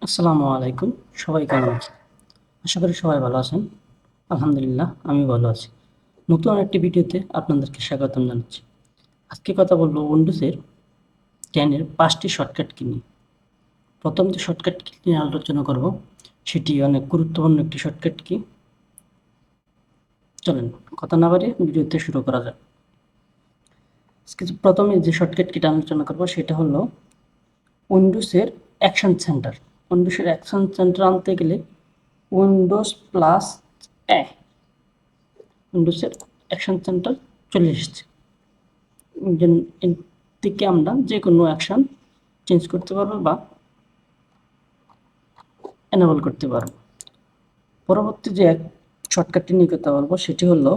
আসসালামু আলাইকুম। সবাই কেমন আছেন? আশা করি সবাই ভালো আছেন। আলহামদুলিল্লাহ আমি ভালো আছি। নতুন একটি ভিডিওতে আপনাদেরকে স্বাগতম জানাচ্ছি। আজকে কথা বলবো উইন্ডোজের 10 এর 5টি শর্টকাট কি নিয়ে। প্রথম যে শর্টকাট কি নিয়ে আলোচনা করব সেটি অনেক গুরুত্বপূর্ণ একটি শর্টকাট কি। চলেন কথা না বাড়িয়ে ভিডিওতে শুরু করা যাক। আজকে প্রথমে যে শর্টকাট কিটা আলোচনা করব সেটা হলো উইন্ডোজের অ্যাকশন সেন্টার। উইন্ডোজের অ্যাকশন সেন্টার আনতে গেলে উইন্ডোজ প্লাস এ উইন্ডোজের অ্যাকশন সেন্টার চলে এসেছে। এর থেকে আমরা যে কোনো অ্যাকশন চেঞ্জ করতে পারবো বা এনেবল করতে পারবো। পরবর্তী যে শর্টকাটটি নিয়ে কথা বলবো সেটি হলো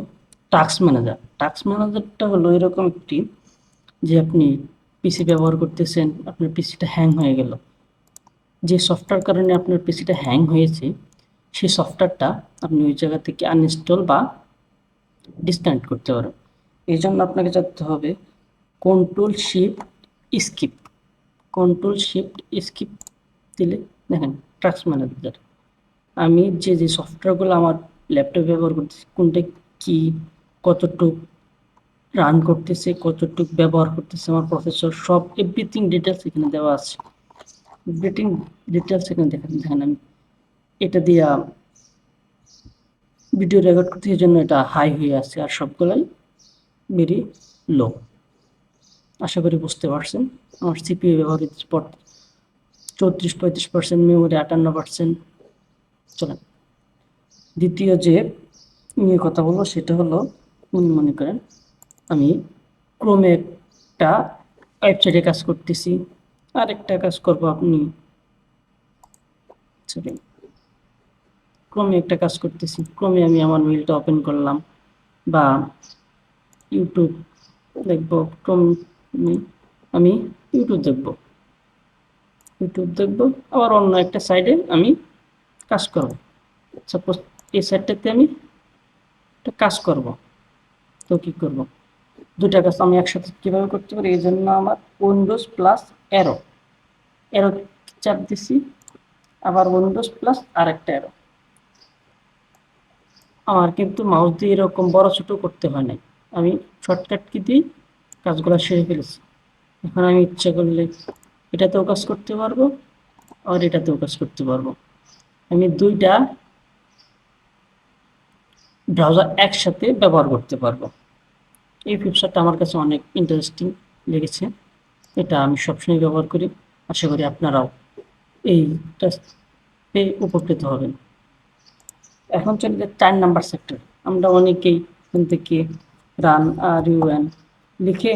টাস্ক ম্যানেজার। টাস্ক ম্যানেজারটা হলো এরকম একটি যে আপনি পিসি ব্যবহার করতেছেন, আপনার পিসিটা হ্যাং হয়ে গেল। যে সফটওয়্যার কারণে আপনার পিসিটা হ্যাং হয়েছে সেই সফটওয়্যারটা আপনি ওই জায়গা থেকে আনইনস্টল বা ডিসকানেক্ট করতে পারেন। এই জন্য আপনাকে যেতে হবে control shift skip. Control shift skip দিলে দেখেন টাস্ক ম্যানেজার আমি যে সফটওয়্যারগুলো আমার ল্যাপটপে ব্যবহার করতেছি কোনটা কি কতটুক রান করতেছে কতটুক ব্যবহার করতেছে আমার প্রসেসর সব এভরিথিং ডিটেলস এখানে দেওয়া আছে। এভরিথিং ডিটেলস এখানে দেখেন আমি এটা দিয়ে ভিডিও রেকর্ড করতে এই জন্য এটা হাই হয়ে আছে আর সবগুলাই ভেরি লো। আশা করি বুঝতে পারছেন। আমার সিপিইউ ব্যবহৃত 34-35%, মেমোরি 58%। চলেন দ্বিতীয় যে নিয়ে কথা বলবো সেটা হলো মনে করেন আমি ক্রোমে একটা ওয়েবসাইটে কাজ করতেছি, আরেকটা কাজ করব আপনি সরি ক্রোমে একটা কাজ করতেছি, ক্রোমে আমি আমার মেইলটা ওপেন করলাম বা ইউটিউব দেখব, ক্রোমে আমি ইউটিউব দেখব আবার অন্য একটা সাইডে আমি কাজ করব। সাপোজ এই সাইডটাতে আমি একটা কাজ করব, তো কি করব দুটা কাজ আমি একসাথে কিভাবে করতে পারি এই জন্য আমার উইন্ডোজ প্লাস অ্যারো অ্যারো চাপ দিছি, আবার উইন্ডোজ প্লাস আরেকটা অ্যারো। আমার কিন্তু মাউস দিয়ে এরকম বড় ছোট করতে হয় নাই, আমি শর্টকাট কি দিয়ে কাজগুলো সেরে ফেলেছি। এখন আমি ইচ্ছা করলে এটাতেও কাজ করতে পারবো আর এটাতেও কাজ করতে পারবো। আমি দুইটা ব্রাউজার একসাথে ব্যবহার করতে পারবো। এই ফিচারটা আমার কাছে অনেক ইন্টারেস্টিং লেগেছে, এটা আমি সবসময় ব্যবহার করি। আশা করি আপনারাও এইটা পেয়ে উপকৃত হবেন। এখন চলে যায় 4 নাম্বার সেক্টর। আমরা অনেকেই এখান থেকে রান আর ইউএন লিখে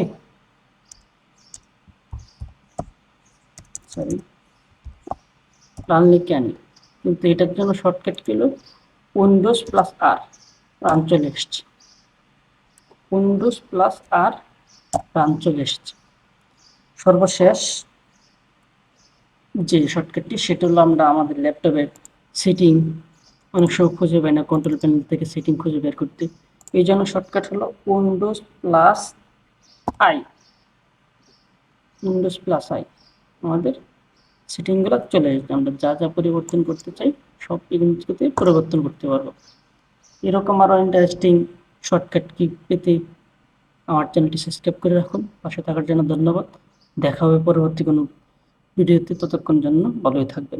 রান লিখে আনি, কিন্তু এটার জন্য শর্টকাট কি হলো উইন্ডোজ প্লাস আর। রান চলে এসছে, উইন্ডোজ প্লাস আর রান চলে এসছে। সর্বশেষ যে শর্টকাটটি সেটা হলো আমরা আমাদের ল্যাপটপের সেটিং অনেক সময় খুঁজে পাই না, কন্ট্রোল প্যানেল থেকে সেটিং খুঁজে বের করতে। এই জন্য শর্টকাট হলো Windows plus I. Windows plus I আমাদের সেটিংগুলো চলে আসবে, আমরা যা যা পরিবর্তন করতে চাই সব জিনিসগুলোতে পরিবর্তন করতে পারবো। এরকম আরও ইন্টারেস্টিং শর্টকাট কি পেতে আমার চ্যানেলটি সাবস্ক্রাইব করে রাখুন। পাশে থাকার জন্য ধন্যবাদ। দেখা হবে পরবর্তী কোনো ভিডিওতে, ততক্ষণ জন্য ভালোই থাকবেন।